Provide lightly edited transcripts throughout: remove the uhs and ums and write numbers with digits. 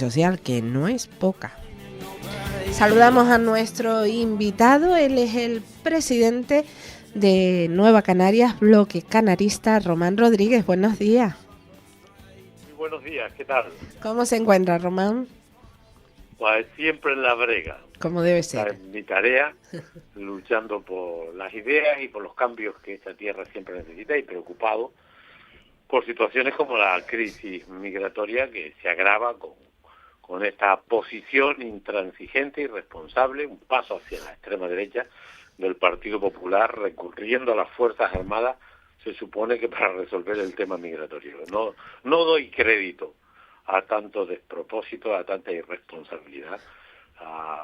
social, que no es poca. Saludamos a nuestro invitado, él es el presidente de Nueva Canarias, Bloque Canarista, Román Rodríguez. Buenos días. Muy buenos días, ¿qué tal? ¿Cómo se encuentra, Román? Pues siempre en la brega. Como debe ser. Esta es mi tarea, luchando por las ideas y por los cambios que esta tierra siempre necesita y preocupado por situaciones como la crisis migratoria que se agrava con esta posición intransigente y responsable, un paso hacia la extrema derecha del Partido Popular recurriendo a las Fuerzas Armadas, se supone que para resolver el tema migratorio. No doy crédito a tanto despropósito, a tanta irresponsabilidad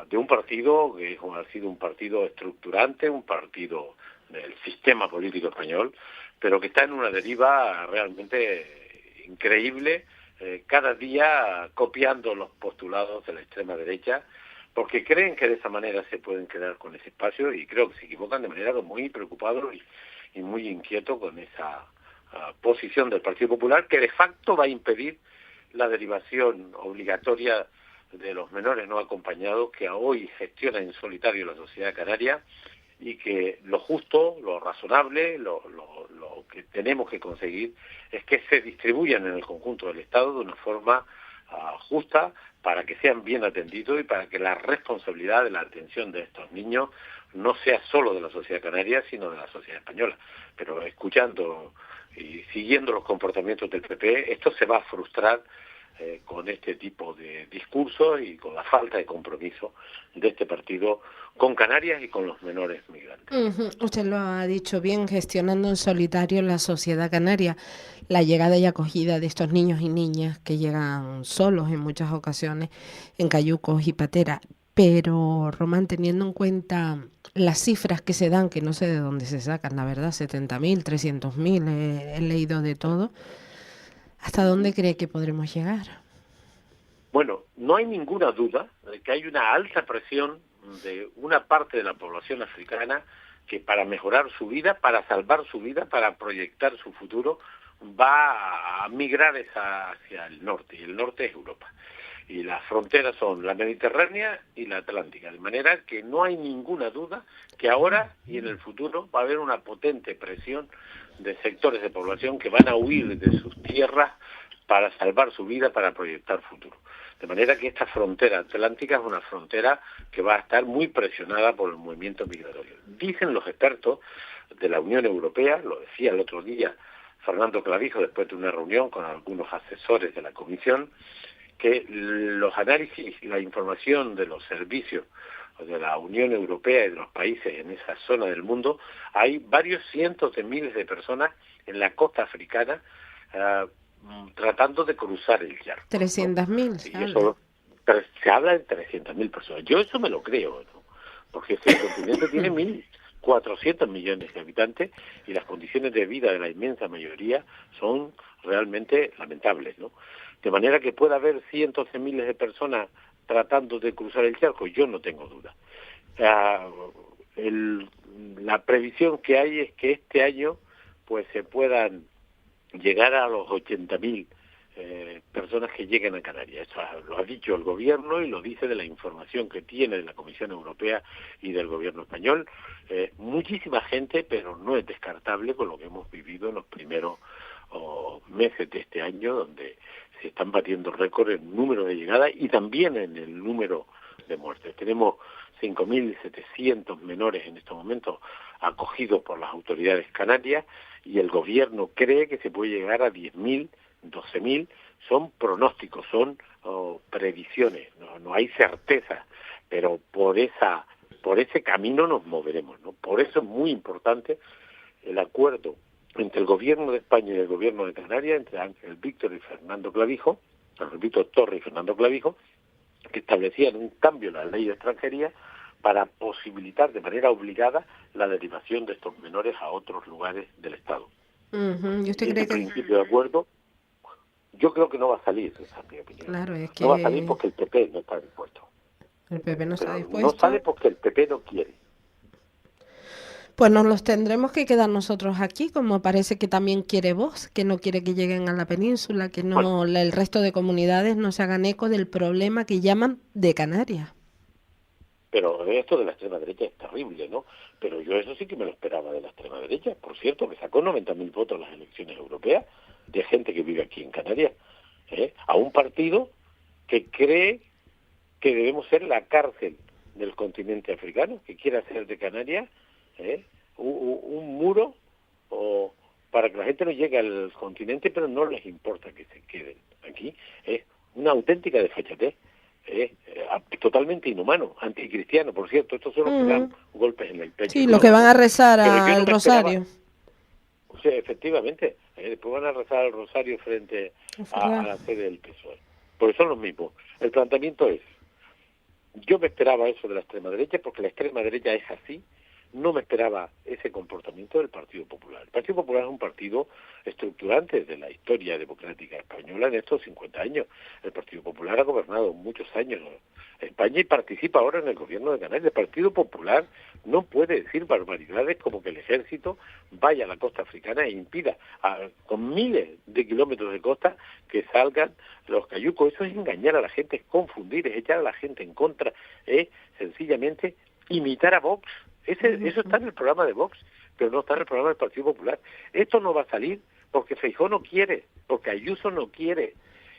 de un partido que ha sido un partido estructurante, un partido del sistema político español, pero que está en una deriva realmente increíble, cada día copiando los postulados de la extrema derecha, porque creen que de esa manera se pueden quedar con ese espacio, y creo que se equivocan de manera muy preocupado y muy inquieto con esa posición del Partido Popular, que de facto va a impedir la derivación obligatoria de los menores no acompañados que hoy gestiona en solitario la sociedad canaria, y que lo justo, lo razonable, lo que tenemos que conseguir es que se distribuyan en el conjunto del Estado de una forma justa, para que sean bien atendidos y para que la responsabilidad de la atención de estos niños no sea solo de la sociedad canaria, sino de la sociedad española. Pero escuchando y siguiendo los comportamientos del PP, esto se va a frustrar con este tipo de discursos y con la falta de compromiso de este partido con Canarias y con los menores migrantes. Usted lo ha dicho bien, gestionando en solitario la sociedad canaria, la llegada y acogida de estos niños y niñas que llegan solos en muchas ocasiones en cayucos y pateras. Pero, Román, teniendo en cuenta las cifras que se dan, que no sé de dónde se sacan, la verdad, 70.000, 300.000, he leído de todo, ¿hasta dónde cree que podremos llegar? Bueno, no hay ninguna duda de que hay una alta presión de una parte de la población africana que, para mejorar su vida, para salvar su vida, para proyectar su futuro, va a migrar hacia el norte, y el norte es Europa. Y las fronteras son la Mediterránea y la Atlántica, de manera que no hay ninguna duda que ahora y en el futuro va a haber una potente presión de sectores de población que van a huir de sus tierras para salvar su vida, para proyectar futuro. De manera que esta frontera atlántica es una frontera que va a estar muy presionada por el movimiento migratorio. Dicen los expertos de la Unión Europea, lo decía el otro día Fernando Clavijo después de una reunión con algunos asesores de la Comisión, que los análisis y la información de los servicios de la Unión Europea y de los países en esa zona del mundo, hay varios cientos de miles de personas en la costa africana tratando de cruzar el charco, ¿no? 300.000, Y eso, se habla de 300.000 personas. Yo eso me lo creo, ¿no? Porque el continente tiene 1.400 millones de habitantes y las condiciones de vida de la inmensa mayoría son realmente lamentables, ¿no? De manera que pueda haber cientos de miles de personas tratando de cruzar el charco, yo no tengo duda. La previsión que hay es que este año pues se puedan llegar a los 80.000 personas que lleguen a Canarias. Eso lo ha dicho el gobierno y lo dice de la información que tiene de la Comisión Europea y del gobierno español. Muchísima gente, pero no es descartable con lo que hemos vivido en los primeros meses de este año, donde se están batiendo récords en número de llegadas y también en el número de muertes. Tenemos 5.700 menores en estos momentos acogidos por las autoridades canarias y el gobierno cree que se puede llegar a 10.000, 12.000. Son pronósticos, son previsiones, no hay certeza, pero por ese camino nos moveremos, ¿no? Por eso es muy importante el acuerdo entre el gobierno de España y el gobierno de Canarias, entre Ángel Víctor y Fernando Clavijo, repito, Torre y Fernando Clavijo, que establecían un cambio en la ley de extranjería para posibilitar de manera obligada la derivación de estos menores a otros lugares del Estado. ¿Y usted cree Este que...? principio de acuerdo, yo creo que no va a salir, esa es mi opinión. Claro, es que no va a salir porque el PP no está dispuesto. el PP no está Pero dispuesto. no sale porque el PP no quiere. Pues nos los tendremos que quedar nosotros aquí, como parece que también quiere Vox, que no quiere que lleguen a la península, que Bueno, no el resto de comunidades no se hagan eco del problema que llaman de Canarias. pero esto de la extrema derecha es terrible, ¿no? Pero yo eso sí que me lo esperaba de la extrema derecha. Por cierto, que sacó 90.000 votos en las elecciones europeas de gente que vive aquí en Canarias, a un partido que cree que debemos ser la cárcel del continente africano, que quiere hacer de Canarias un muro o para que la gente no llegue al continente, pero no les importa que se queden aquí. Es una auténtica desfachatez. Totalmente inhumano, anticristiano, por cierto. Estos son los que dan golpes en el pecho. Sí, los que van a rezar Pero yo no al me esperaba, rosario. o sea, efectivamente, después van a rezar al rosario frente a la sede del PSOE. Porque son los mismos. El planteamiento es, yo me esperaba eso de la extrema derecha, porque la extrema derecha es así. No me esperaba ese comportamiento del Partido Popular. El Partido Popular es un partido estructurante de la historia democrática española en estos 50 años. El Partido Popular ha gobernado muchos años España y participa ahora en el gobierno de Canarias. El Partido Popular no puede decir barbaridades como que el ejército vaya a la costa africana e impida con miles de kilómetros de costa que salgan los cayucos. Eso es engañar a la gente, es confundir, es echar a la gente en contra, es sencillamente imitar a Vox. Eso está en el programa de Vox, pero no está en el programa del Partido Popular. Esto no va a salir porque Feijóo no quiere, porque Ayuso no quiere,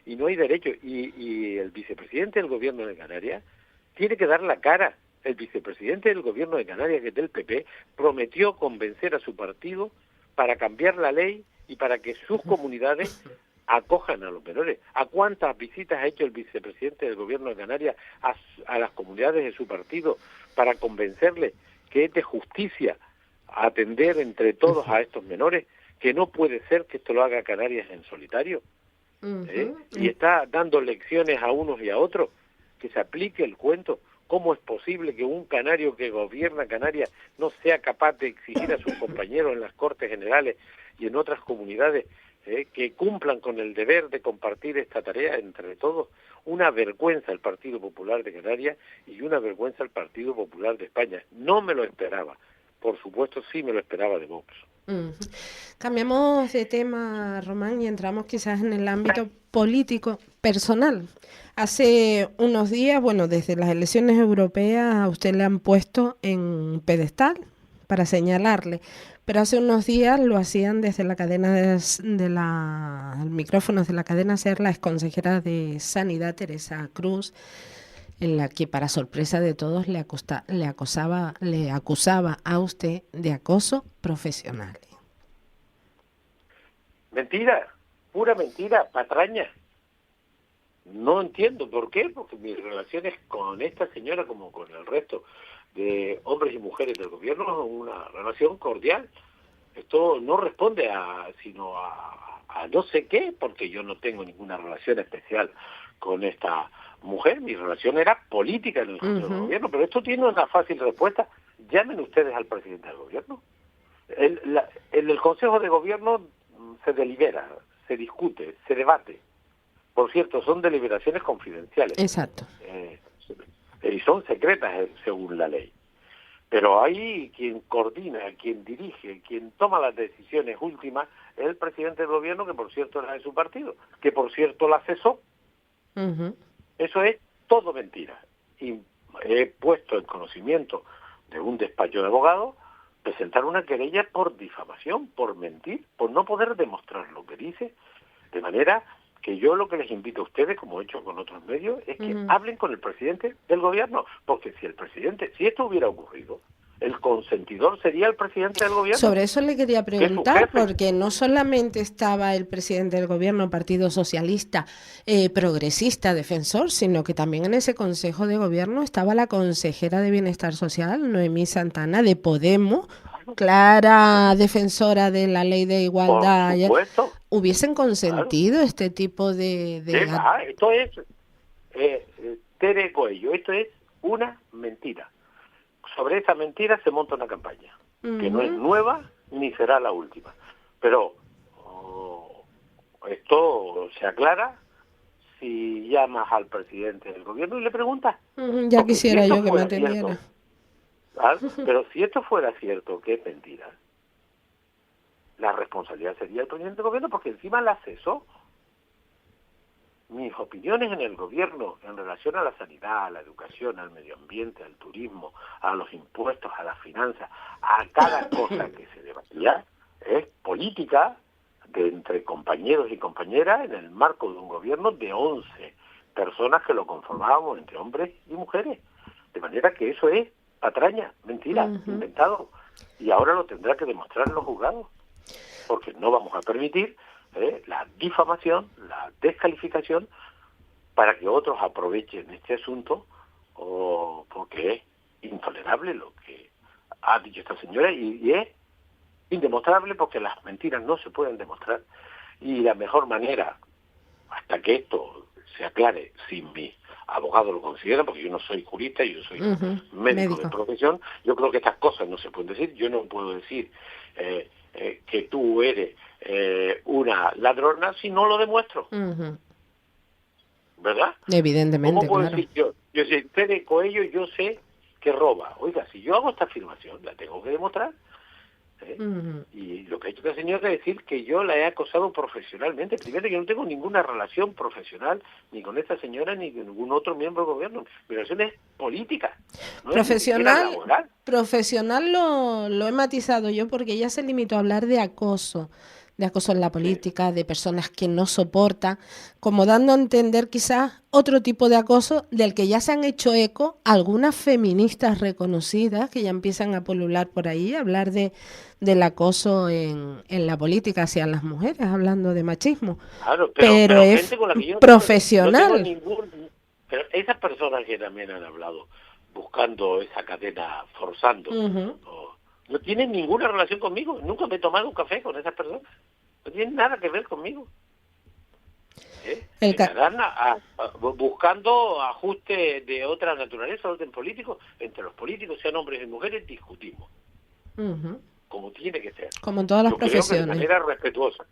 y no hay derecho. Y el vicepresidente del gobierno de Canarias tiene que dar la cara. El vicepresidente del gobierno de Canarias, que es del PP, prometió convencer a su partido para cambiar la ley y para que sus comunidades acojan a los menores. ¿A cuántas visitas ha hecho el vicepresidente del gobierno de Canarias a las comunidades de su partido para convencerles que es de justicia atender entre todos a estos menores, que no puede ser que esto lo haga Canarias en solitario? Y está dando lecciones a unos y a otros, que se aplique el cuento. ¿Cómo es posible que un canario que gobierna Canarias no sea capaz de exigir a sus compañeros en las Cortes Generales y en otras comunidades que cumplan con el deber de compartir esta tarea entre todos? Una vergüenza el Partido Popular de Canarias y una vergüenza el Partido Popular de España. No me lo esperaba. Por supuesto, sí me lo esperaba de Vox. Cambiamos de tema, Román, y entramos quizás en el ámbito político personal. Hace unos días, bueno, desde las elecciones europeas a usted le han puesto en un pedestal para señalarle, pero hace unos días lo hacían desde la cadena el micrófono de la cadena SER, la exconsejera de Sanidad, Teresa Cruz, en la que para sorpresa de todos le acusaba a usted de acoso profesional. Mentira, pura mentira, patraña. No entiendo por qué, porque mis relaciones con esta señora, como con el resto de hombres y mujeres del gobierno, es una relación cordial. Esto no responde sino a no sé qué, porque yo no tengo ninguna relación especial con esta mujer. Mi relación era política en el Consejo de Gobierno, pero esto tiene una fácil respuesta. Llamen ustedes al presidente del gobierno. En el Consejo de Gobierno se delibera, se discute, se debate. Por cierto, son deliberaciones confidenciales. Exacto. Y son secretas según la ley. Pero ahí quien coordina, quien dirige, quien toma las decisiones últimas es el presidente del gobierno, que por cierto era de su partido, que por cierto la cesó. Eso es todo mentira. Y he puesto en conocimiento de un despacho de abogados presentar una querella por difamación, por mentir, por no poder demostrar lo que dice, de manera que yo lo que les invito a ustedes, como he hecho con otros medios, es que hablen con el presidente del gobierno, porque si esto hubiera ocurrido, el consentidor sería el presidente del gobierno. Sobre eso le quería preguntar, porque no solamente estaba el presidente del gobierno, Partido Socialista, progresista, defensor, sino que también en ese Consejo de Gobierno estaba la consejera de Bienestar Social, Noemí Santana, de Podemos, clara defensora de la ley de igualdad. Por supuesto. ¿Hubiesen consentido este tipo de... Esto es, Tere Coello, esto es una mentira. Sobre esa mentira se monta una campaña, que no es nueva ni será la última. Pero esto se aclara si llamas al presidente del gobierno y le preguntas. Ya quisiera yo que me atendiera. ¿vale? Pero si esto fuera cierto, que es mentira, la responsabilidad sería el presidente del gobierno, porque encima la cesó. Mis opiniones en el gobierno en relación a la sanidad, a la educación, al medio ambiente, al turismo, a los impuestos, a las finanzas, a cada cosa que se debatía, es política de entre compañeros y compañeras en el marco de un gobierno de 11 personas que lo conformábamos entre hombres y mujeres. De manera que eso es patraña, mentira, inventado. Y ahora lo tendrá que demostrar en los juzgados. Porque no vamos a permitir la difamación, la descalificación, para que otros aprovechen este asunto, o porque es intolerable lo que ha dicho esta señora y es indemostrable, porque las mentiras no se pueden demostrar. Y la mejor manera, hasta que esto se aclare, si mis abogados lo consideran, porque yo no soy jurista, yo soy médico de profesión, yo creo que estas cosas no se pueden decir. Yo no puedo decir que tú eres una ladrona si no lo demuestro. ¿Verdad? Evidentemente, ¿Cómo puedo claro. decir yo sé, Tere Coello, yo sé que roba? Oiga, si yo hago esta afirmación, la tengo que demostrar. Y lo que ha hecho esta señora es decir que yo la he acosado profesionalmente. Primero, yo no tengo ninguna relación profesional ni con esta señora ni con ningún otro miembro del gobierno. Mi relación es política, no es ni siquiera laboral. Profesional lo he matizado yo, porque ella se limitó a hablar de acoso en la política, de personas que no soportan, como dando a entender quizás otro tipo de acoso del que ya se han hecho eco algunas feministas reconocidas que ya empiezan a pulular por ahí, a hablar del acoso en la política hacia las mujeres, hablando de machismo. Claro, pero es gente con la que yo profesional. no tengo ningún... Pero esas personas que también han hablado buscando esa cadena, forzando, no tienen ninguna relación conmigo. Nunca me he tomado un café con esas personas. No tienen nada que ver conmigo. Estarán buscando ajustes de otra naturaleza, orden político. Entre los políticos, sean hombres y mujeres, discutimos. Como tiene que ser. Como en todas las profesiones. Creo que de manera respetuosa.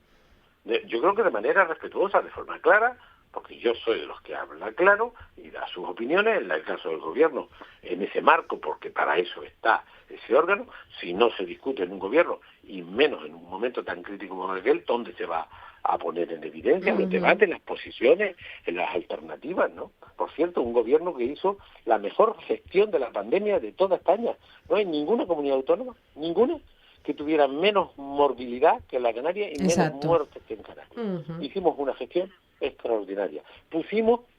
Yo creo que de manera respetuosa, de forma clara, porque yo soy de los que habla claro y da sus opiniones, en el caso del gobierno, en ese marco, porque para eso está ese órgano. Si no se discute en un gobierno, y menos en un momento tan crítico como aquel, ¿dónde se va a poner en evidencia los debates, las posiciones, las alternativas, ¿no? Por cierto, un gobierno que hizo la mejor gestión de la pandemia de toda España. No hay ninguna comunidad autónoma, ninguna, que tuviera menos morbilidad que la Canaria y menos muertes que en Canarias. Hicimos una gestión extraordinaria.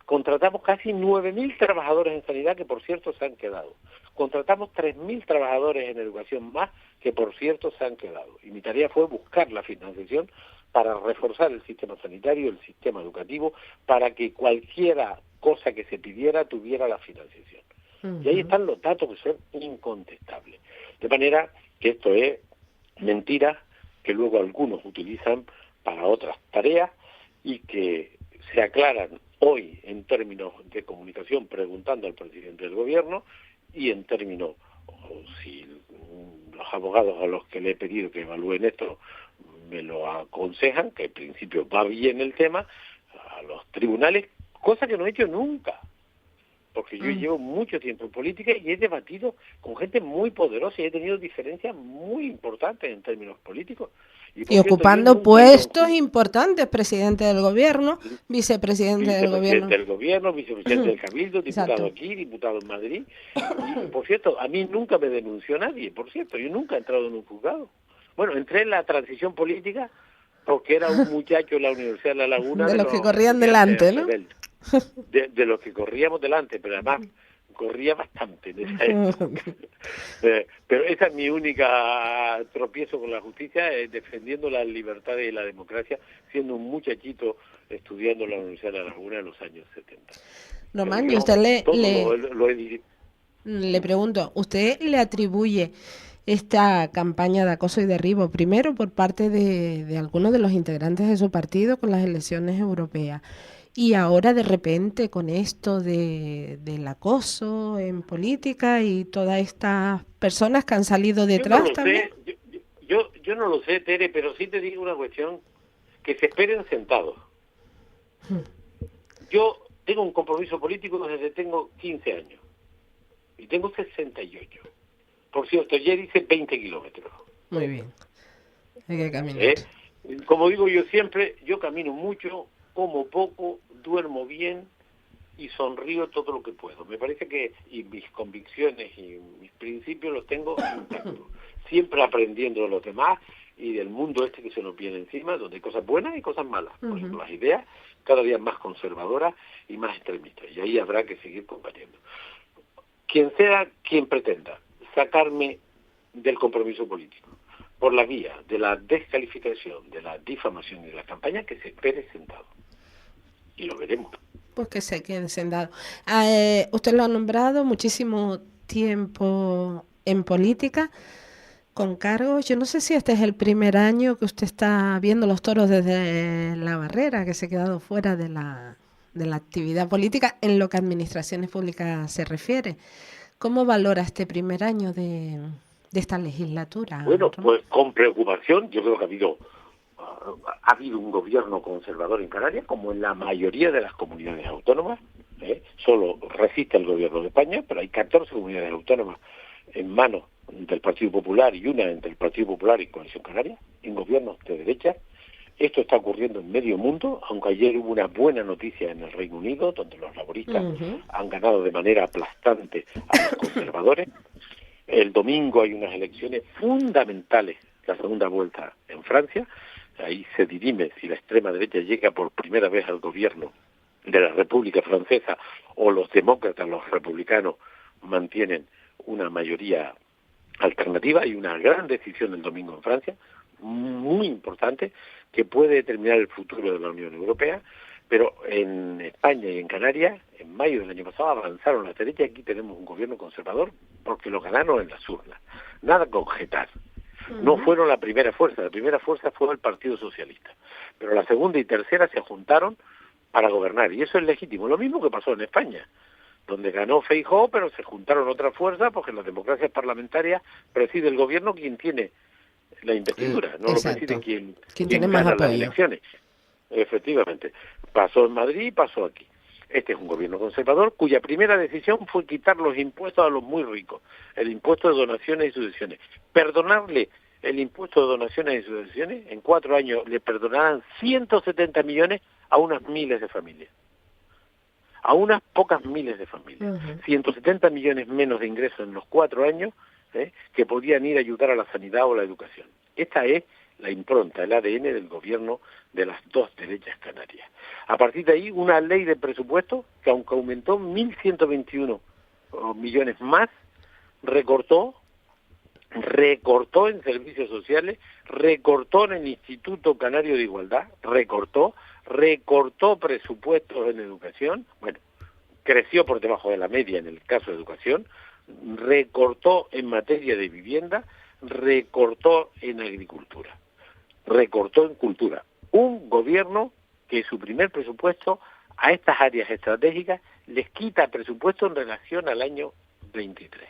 Contratamos casi 9.000 trabajadores en sanidad, que por cierto se han quedado. Contratamos 3.000 trabajadores en educación más, que por cierto se han quedado. Y mi tarea fue buscar la financiación para reforzar el sistema sanitario, el sistema educativo, para que cualquiera cosa que se pidiera tuviera la financiación. Y ahí están los datos que son incontestables. De manera que esto es mentira que luego algunos utilizan para otras tareas y que se aclaran hoy en términos de comunicación preguntando al presidente del gobierno, y en términos, si los abogados a los que le he pedido que evalúen esto me lo aconsejan, que en principio va bien el tema, a los tribunales, cosa que no he hecho nunca. Porque yo llevo mucho tiempo en política y he debatido con gente muy poderosa y he tenido diferencias muy importantes en términos políticos. Y ocupando puestos importantes, presidente del gobierno, vicepresidente del gobierno. Vicepresidente del Cabildo, diputado aquí, diputado en Madrid. Y, por cierto, a mí nunca me denunció nadie, por cierto, yo nunca he entrado en un juzgado. Bueno, entré en la transición política porque era un muchacho en la Universidad de La Laguna. De los que corrían delante, ¿no? De los que corríamos delante, pero además corría bastante en esa época. Pero esa es mi única tropiezo con la justicia, defendiendo las libertades y la democracia, siendo un muchachito estudiando en la Universidad de La Laguna en los años 70. Román, y usted le pregunto, ¿usted le atribuye esta campaña de acoso y derribo, primero por parte de algunos de los integrantes de su partido con las elecciones europeas, y ahora de repente con esto del acoso en política y todas estas personas que han salido detrás también? Yo no lo sé, Tere, pero sí te digo una cuestión, que se esperen sentados. Yo tengo un compromiso político desde que tengo 15 años y tengo 68. Por cierto, ayer hice 20 kilómetros. Muy bien. Hay que caminar. Como digo yo siempre, yo camino mucho, como poco, duermo bien y sonrío todo lo que puedo. Me parece que y mis convicciones y mis principios los tengo intactos. Siempre aprendiendo de los demás y del mundo este que se nos viene encima, donde hay cosas buenas y cosas malas. Por ejemplo, las ideas cada día más conservadoras y más extremistas. Y ahí habrá que seguir combatiendo. Quien sea quien pretenda sacarme del compromiso político por la vía de la descalificación, de la difamación y de la campaña, que se espere sentado. Y lo veremos. Pues que se quede sentado. Usted lo ha nombrado muchísimo tiempo en política, con cargos. Yo no sé si este es el primer año que usted está viendo los toros desde la barrera, que se ha quedado fuera de la actividad política en lo que a administraciones públicas se refiere. ¿Cómo valora este primer año de esta legislatura? Bueno, pues con preocupación. Yo creo que ha habido un gobierno conservador en Canarias, como en la mayoría de las comunidades autónomas. Solo resiste el gobierno de España, pero hay 14 comunidades autónomas en manos del Partido Popular y una entre el Partido Popular y Coalición Canaria, en gobiernos de derecha. Esto está ocurriendo en medio mundo, aunque ayer hubo una buena noticia en el Reino Unido, donde los laboristas han ganado de manera aplastante a los conservadores. El domingo hay unas elecciones fundamentales, la segunda vuelta en Francia. Ahí se dirime si la extrema derecha llega por primera vez al gobierno de la República Francesa o los demócratas, los republicanos, mantienen una mayoría alternativa. Hay una gran decisión el domingo en Francia, muy importante, que puede determinar el futuro de la Unión Europea. Pero en España y en Canarias, en mayo del año pasado, avanzaron la derecha y aquí tenemos un gobierno conservador porque lo ganaron en las urnas. Nada que objetar. No fueron la primera fuerza fue el Partido Socialista. Pero la segunda y tercera se juntaron para gobernar, y eso es legítimo. Lo mismo que pasó en España, donde ganó Feijóo, pero se juntaron otras fuerzas, porque en las democracias parlamentarias preside el gobierno quien tiene la investidura, no lo preside quien tiene más gana apoyo. las elecciones. Efectivamente. Pasó en Madrid y pasó aquí. Este es un gobierno conservador cuya primera decisión fue quitar los impuestos a los muy ricos, el impuesto de donaciones y sucesiones. Perdonarle el impuesto de donaciones y sucesiones, en 4 años le perdonarán 170 millones a unas miles de familias. A unas pocas miles de familias. 170 millones menos de ingresos en los 4 años que podían ir a ayudar a la sanidad o la educación. Esta es la impronta, el ADN del gobierno de las dos derechas canarias. A partir de ahí, una ley de presupuesto que, aunque aumentó 1.121 millones más, recortó en servicios sociales, recortó en el Instituto Canario de Igualdad, recortó presupuestos en educación, bueno, creció por debajo de la media en el caso de educación, recortó en materia de vivienda, recortó en agricultura, recortó en cultura. Un gobierno que su primer presupuesto a estas áreas estratégicas les quita presupuesto en relación al año 23.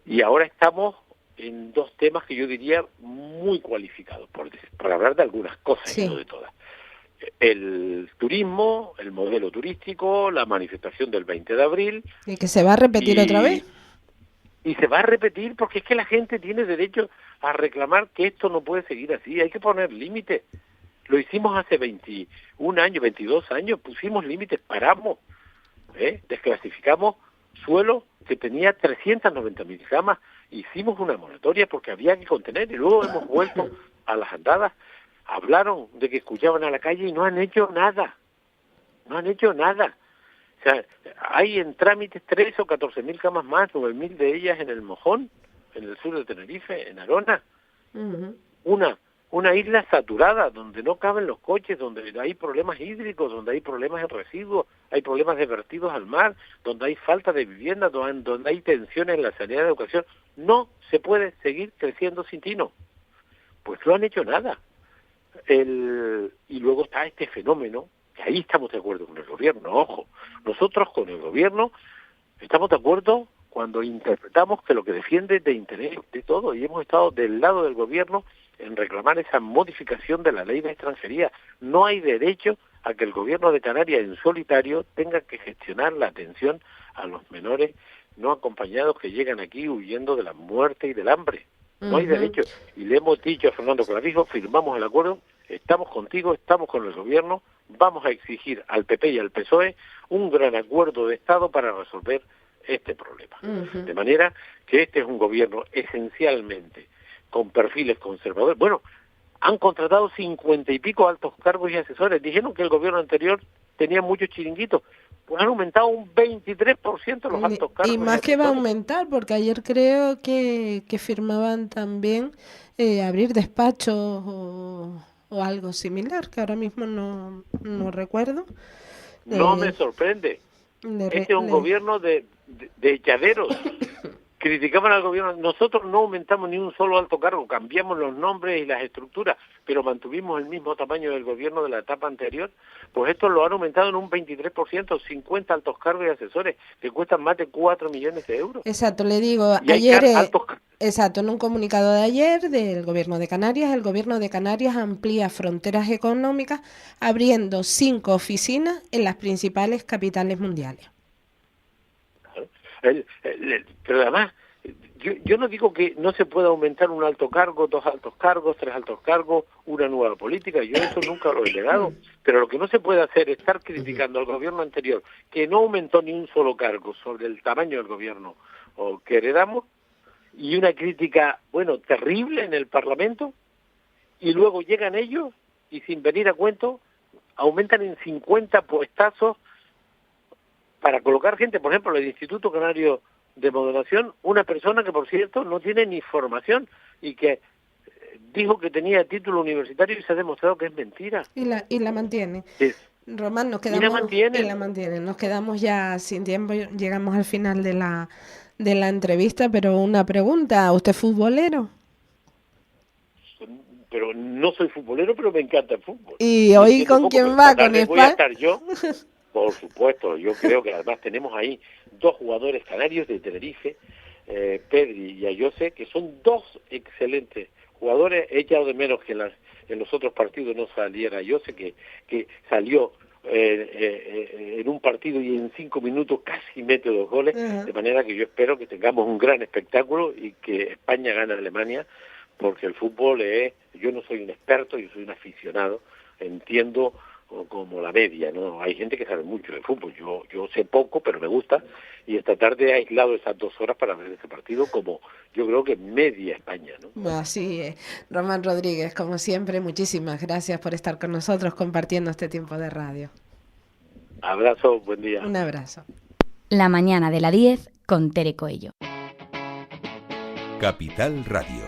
Y ahora estamos en 2 temas que yo diría muy cualificados, por hablar de algunas cosas y no de todas. El turismo, el modelo turístico, la manifestación del 20 de abril. ¿Y que se va a repetir otra vez? Y se va a repetir porque es que la gente tiene derecho a reclamar que esto no puede seguir así, hay que poner límites. Lo hicimos hace 21 años, 22 años, pusimos límites, paramos, desclasificamos suelo que tenía 390.000 camas, hicimos una moratoria porque había que contener y luego hemos vuelto a las andadas. Hablaron de que escuchaban a la calle y no han hecho nada, O sea, hay en trámites 13 o 14.000 camas más, 9.000 de ellas en el Mojón, en el sur de Tenerife, en Arona. Una isla saturada, donde no caben los coches, donde hay problemas hídricos, donde hay problemas de residuos, hay problemas de vertidos al mar, donde hay falta de vivienda, donde hay tensiones en la sanidad y la educación. No se puede seguir creciendo sin tino. Pues no han hecho nada. Y luego está este fenómeno, que ahí estamos de acuerdo con el gobierno, ojo, nosotros con el gobierno estamos de acuerdo cuando interpretamos que lo que defiende es de interés de todo, y hemos estado del lado del gobierno en reclamar esa modificación de la ley de extranjería. No hay derecho a que el gobierno de Canarias en solitario tenga que gestionar la atención a los menores no acompañados que llegan aquí huyendo de la muerte y del hambre. No hay derecho. Y le hemos dicho a Fernando Clavijo, firmamos el acuerdo, estamos contigo, estamos con el gobierno, vamos a exigir al PP y al PSOE un gran acuerdo de Estado para resolver este problema. De manera que este es un gobierno esencialmente con perfiles conservadores. Bueno, han contratado 50 y pico altos cargos y asesores. Dijeron que el gobierno anterior tenía muchos chiringuitos. Pues han aumentado un 23% los altos cargos. Y más que va a aumentar, porque ayer creo que firmaban también abrir despachos o algo similar, que ahora mismo no recuerdo. No me sorprende. Este es un gobierno de echaderos. Criticaban al gobierno. Nosotros no aumentamos ni un solo alto cargo, cambiamos los nombres y las estructuras, pero mantuvimos el mismo tamaño del gobierno de la etapa anterior. Pues esto lo han aumentado en un 23%, 50 altos cargos y asesores, que cuestan más de 4 millones de euros. Exacto, le digo, y ayer, exacto, en un comunicado de ayer del gobierno de Canarias, el gobierno de Canarias amplía fronteras económicas abriendo 5 oficinas en las principales capitales mundiales. Pero además, yo no digo que no se pueda aumentar un alto cargo, 2 altos cargos, 3 altos cargos, una nueva política, yo eso nunca lo he negado, pero lo que no se puede hacer es estar criticando al gobierno anterior, que no aumentó ni un solo cargo sobre el tamaño del gobierno que heredamos, y una crítica, bueno, terrible en el Parlamento, y luego llegan ellos y sin venir a cuento aumentan en 50 puestazos para colocar gente, por ejemplo, en el Instituto Canario de Moderación, una persona que, por cierto, no tiene ni formación y que dijo que tenía título universitario y se ha demostrado que es mentira. Y la mantiene. Sí. Román, nos quedamos... Y la mantiene. Nos quedamos ya sin tiempo, llegamos al final de la entrevista, pero una pregunta, ¿usted es futbolero? Pero no soy futbolero, pero me encanta el fútbol. ¿Y hoy con quién va? ¿Con España? ¿Voy a estar yo? Por supuesto, yo creo que además tenemos ahí 2 jugadores canarios de Tenerife, Pedri y Ayose, que son 2 excelentes jugadores. He echado de menos que en los otros partidos no saliera Ayose, que salió en un partido y en 5 minutos casi mete 2 goles, de manera que yo espero que tengamos un gran espectáculo y que España gane a Alemania, porque el fútbol yo no soy un experto, yo soy un aficionado, entiendo como la media, ¿no? Hay gente que sabe mucho de fútbol, yo sé poco, pero me gusta, y esta tarde he aislado esas 2 horas para ver ese partido como yo creo que media España, ¿no? Así es. Román Rodríguez, como siempre, muchísimas gracias por estar con nosotros compartiendo este tiempo de radio. Abrazo, buen día. Un abrazo. La mañana de la 10 con Tere Coello. Capital Radio.